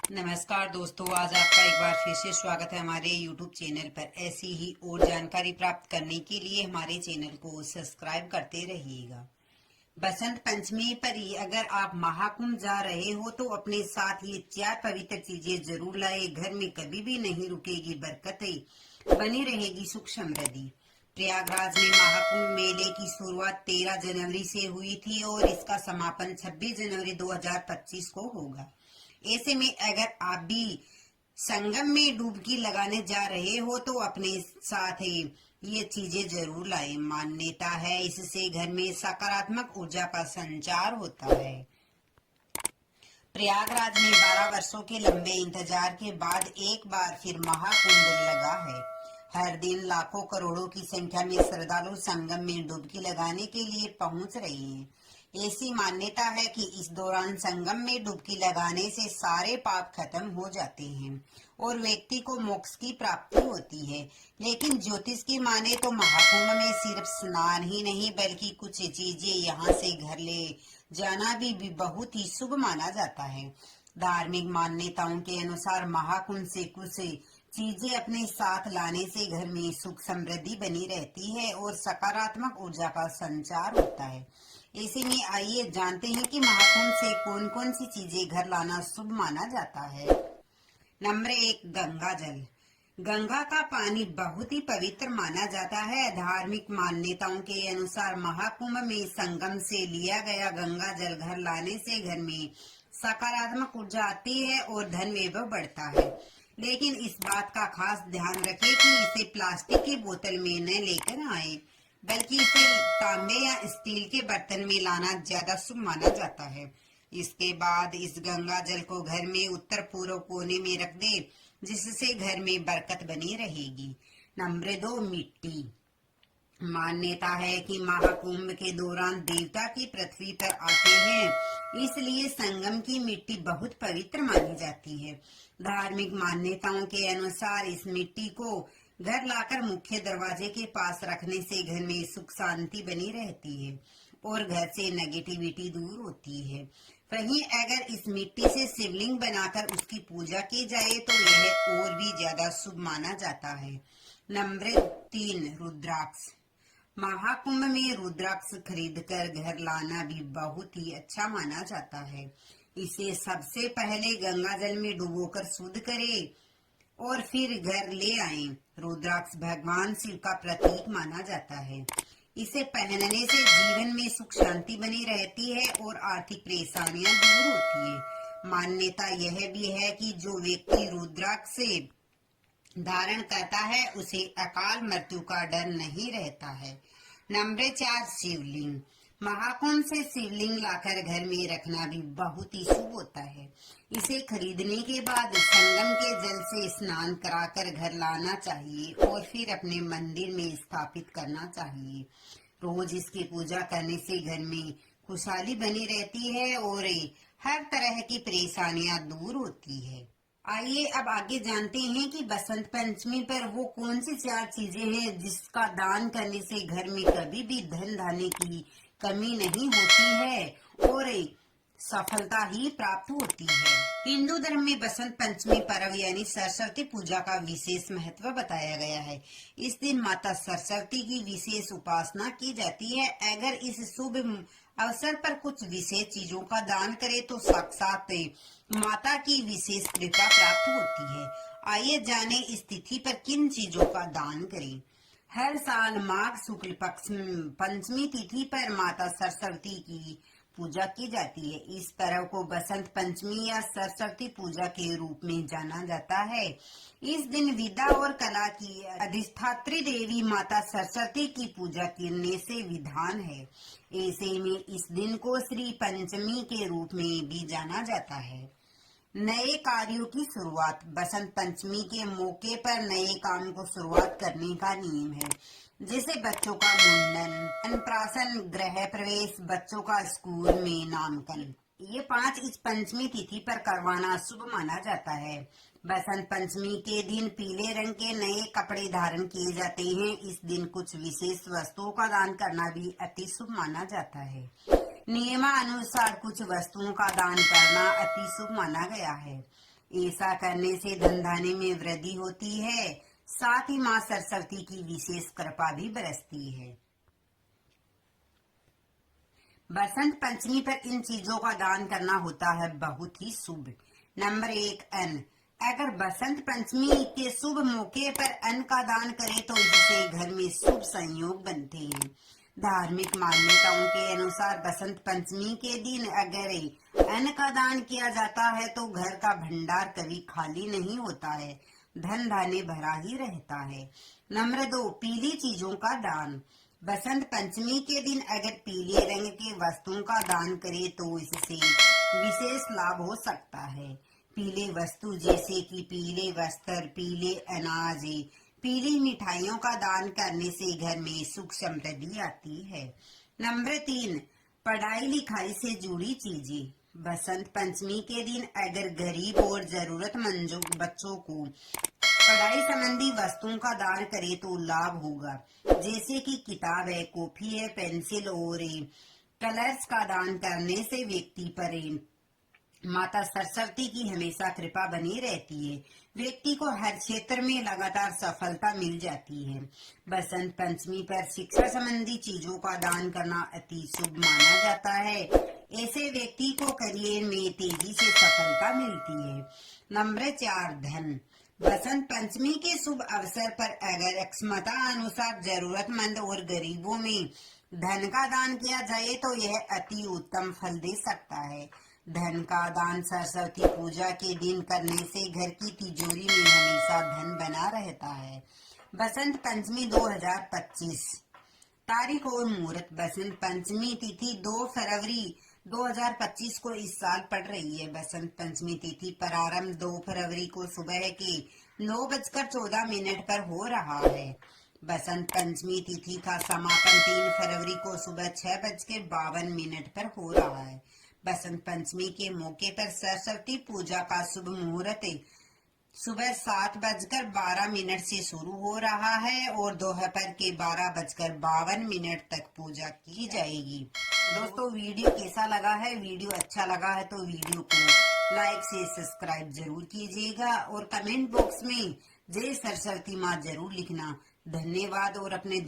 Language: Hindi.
नमस्कार दोस्तों, आज आपका एक बार फिर से स्वागत है हमारे YouTube चैनल पर। ऐसी ही और जानकारी प्राप्त करने के लिए हमारे चैनल को सब्सक्राइब करते रहिएगा। बसंत पंचमी पर ही अगर आप महाकुंभ जा रहे हो तो अपने साथ ये 4 पवित्र चीजें जरूर लाए। घर में कभी भी नहीं रुकेगी बरकतें, बनी रहेगी सुख समृद्धि। प्रयागराज में महाकुंभ मेले की शुरुआत 13 जनवरी से हुई थी और इसका समापन 26 जनवरी 2025 को होगा। ऐसे में अगर आप भी संगम में डुबकी लगाने जा रहे हो तो अपने साथ ये चीजें जरूर लाएं। मान्यता है इससे घर में सकारात्मक ऊर्जा का संचार होता है। प्रयागराज में 12 वर्षों के लंबे इंतजार के बाद एक बार फिर महाकुंभ लगा है। हर दिन लाखों करोड़ों की संख्या में श्रद्धालु संगम में डुबकी लगाने के लिए पहुंच रहे हैं। ऐसी मान्यता है कि इस दौरान संगम में डुबकी लगाने से सारे पाप खत्म हो जाते हैं और व्यक्ति को मोक्ष की प्राप्ति होती है। लेकिन ज्योतिष की माने तो महाकुंभ में सिर्फ स्नान ही नहीं बल्कि कुछ चीजें यहाँ से घर ले जाना भी बहुत ही शुभ माना जाता है। धार्मिक मान्यताओं के अनुसार महाकुंभ से कुछ चीजें अपने साथ लाने से घर में सुख समृद्धि बनी रहती है और सकारात्मक ऊर्जा का संचार होता है। ऐसे में आइए जानते हैं कि महाकुंभ से कौन कौन सी चीजें घर लाना शुभ माना जाता है। नंबर 1, गंगा जल। गंगा का पानी बहुत ही पवित्र माना जाता है। धार्मिक मान्यताओं के अनुसार महाकुंभ में संगम से लिया गया गंगा जल घर लाने से घर में सकारात्मक ऊर्जा आती है और धन वैभव बढ़ता है। लेकिन इस बात का खास ध्यान रखें कि इसे प्लास्टिक की बोतल में न लेकर आए बल्कि इसे तांबे या स्टील के बर्तन में लाना ज्यादा शुभ माना जाता है। इसके बाद इस गंगा जल को घर में उत्तर पूर्व कोने में रख दे जिससे घर में बरकत बनी रहेगी। नंबर 2, मिट्टी। मान्यता है कि महाकुंभ के दौरान देवता की पृथ्वी पर आते हैं, इसलिए संगम की मिट्टी बहुत पवित्र मानी जाती है। धार्मिक मान्यताओं के अनुसार इस मिट्टी को घर लाकर मुख्य दरवाजे के पास रखने से घर में सुख शांति बनी रहती है और घर से नेगेटिविटी दूर होती है। वहीं अगर इस मिट्टी से शिवलिंग बनाकर उसकी पूजा की जाए तो यह और भी ज्यादा शुभ माना जाता है। नंबर 3, रुद्राक्ष। महाकुंभ में रुद्राक्ष खरीदकर घर लाना भी बहुत ही अच्छा माना जाता है। इसे सबसे पहले गंगा जल में डुबोकर शुद्ध करें और फिर घर ले आएं। रुद्राक्ष भगवान शिव का प्रतीक माना जाता है। इसे पहनने से जीवन में सुख शांति बनी रहती है और आर्थिक परेशानियां दूर होती है। मान्यता यह भी है कि जो व्यक्ति रुद्राक्ष से धारण करता है उसे अकाल मृत्यु का डर नहीं रहता है। नंबर 4, शिवलिंग। महाकुंभ से शिवलिंग लाकर घर में रखना भी बहुत ही शुभ होता है। इसे खरीदने के बाद संगम के जल से स्नान कराकर घर लाना चाहिए और फिर अपने मंदिर में स्थापित करना चाहिए। रोज इसकी पूजा करने से घर में खुशहाली बनी रहती है और हर तरह की परेशानियां दूर होती है। आइए अब आगे जानते हैं कि बसंत पंचमी पर वो कौन सी 4 चीजें हैं जिसका दान करने से घर में कभी भी धन धान्य की कमी नहीं होती है और सफलता ही प्राप्त होती है। हिंदू धर्म में बसंत पंचमी पर्व यानी सरस्वती पूजा का विशेष महत्व बताया गया है। इस दिन माता सरस्वती की विशेष उपासना की जाती है। अगर इस शुभ अवसर पर कुछ विशेष चीजों का दान करे तो साक्षात माता की विशेष कृपा प्राप्त होती है। आइए जाने इस तिथि पर किन चीजों का दान करें। हर साल माघ शुक्ल पक्ष पंचमी तिथि पर माता सरस्वती की पूजा की जाती है। इस पर्व को बसंत पंचमी या सरस्वती पूजा के रूप में जाना जाता है। इस दिन विद्या और कला की अधिष्ठात्री देवी माता सरस्वती की पूजा करने से विधान है। ऐसे में इस दिन को श्री पंचमी के रूप में भी जाना जाता है। नए कार्यों की शुरुआत। बसंत पंचमी के मौके पर नए काम को शुरुआत करने का नियम है, जैसे बच्चों का मुंडन, अन्नप्राशन, गृह प्रवेश, बच्चों का स्कूल में नामकरण। ये 5 इस पंचमी तिथि पर करवाना शुभ माना जाता है। बसंत पंचमी के दिन पीले रंग के नए कपड़े धारण किए जाते हैं। इस दिन कुछ विशेष वस्तुओं का दान करना भी अति शुभ माना जाता है। नियमानुसार कुछ वस्तुओं का दान करना अति शुभ माना गया है। ऐसा करने से धन धान्य में वृद्धि होती है, साथ ही माँ सरस्वती की विशेष कृपा भी बरसती है। बसंत पंचमी पर इन चीजों का दान करना होता है बहुत ही शुभ। नंबर 1, अन्न। अगर बसंत पंचमी के शुभ मौके पर अन्न का दान करें तो इससे घर में शुभ संयोग बनते हैं। धार्मिक मान्यताओं के अनुसार बसंत पंचमी के दिन अगर अन्न का दान किया जाता है तो घर का भंडार कभी खाली नहीं होता है, धन धान्य भरा ही रहता है। नंबर 2, पीली चीजों का दान। बसंत पंचमी के दिन अगर पीले रंग के वस्तुओं का दान करे तो इससे विशेष लाभ हो सकता है। पीले वस्तु जैसे कि पीले वस्त्र, पीले अनाज, पीली मिठाइयों का दान करने से घर में सुख समृद्धि आती है। नंबर 3, पढ़ाई लिखाई से जुड़ी चीजें। बसंत पंचमी के दिन अगर गरीब और जरूरतमंद बच्चों को पढ़ाई संबंधी वस्तुओं का दान करे तो लाभ होगा, जैसे कि किताब है, कॉपी है, पेंसिल और कलर्स का दान करने से व्यक्ति पर माता सरस्वती की हमेशा कृपा बनी रहती है। व्यक्ति को हर क्षेत्र में लगातार सफलता मिल जाती है। बसंत पंचमी पर शिक्षा संबंधी चीजों का दान करना अति शुभ माना जाता है। ऐसे व्यक्ति को करियर में तेजी से सफलता मिलती है। नंबर 4, धन। बसंत पंचमी के शुभ अवसर पर अगर क्षमता अनुसार जरूरतमंद और गरीबों में धन का दान किया जाए तो यह अति उत्तम फल दे सकता है। धन का दान सरस्वती पूजा के दिन करने से घर की तिजोरी में हमेशा धन बना रहता है। बसंत पंचमी 2025। तारीख और मुहूर्त। बसंत पंचमी तिथि 2 फरवरी 2025 को इस साल पड़ रही है। बसंत पंचमी तिथि प्रारंभ 2 फरवरी को सुबह के 9:14 पर हो रहा है। बसंत पंचमी तिथि का समापन 3 फरवरी को सुबह 6:52 पर हो रहा है। बसंत पंचमी के मौके पर सरस्वती पूजा का शुभ मुहूर्त सुबह 7:12 से शुरू हो रहा है और दोपहर के 12:52 तक पूजा की जाएगी। दोस्तों, वीडियो कैसा लगा है? वीडियो अच्छा लगा है तो वीडियो को लाइक से सब्सक्राइब जरूर कीजिएगा और कमेंट बॉक्स में जय सरस्वती माँ जरूर लिखना। धन्यवाद और अपने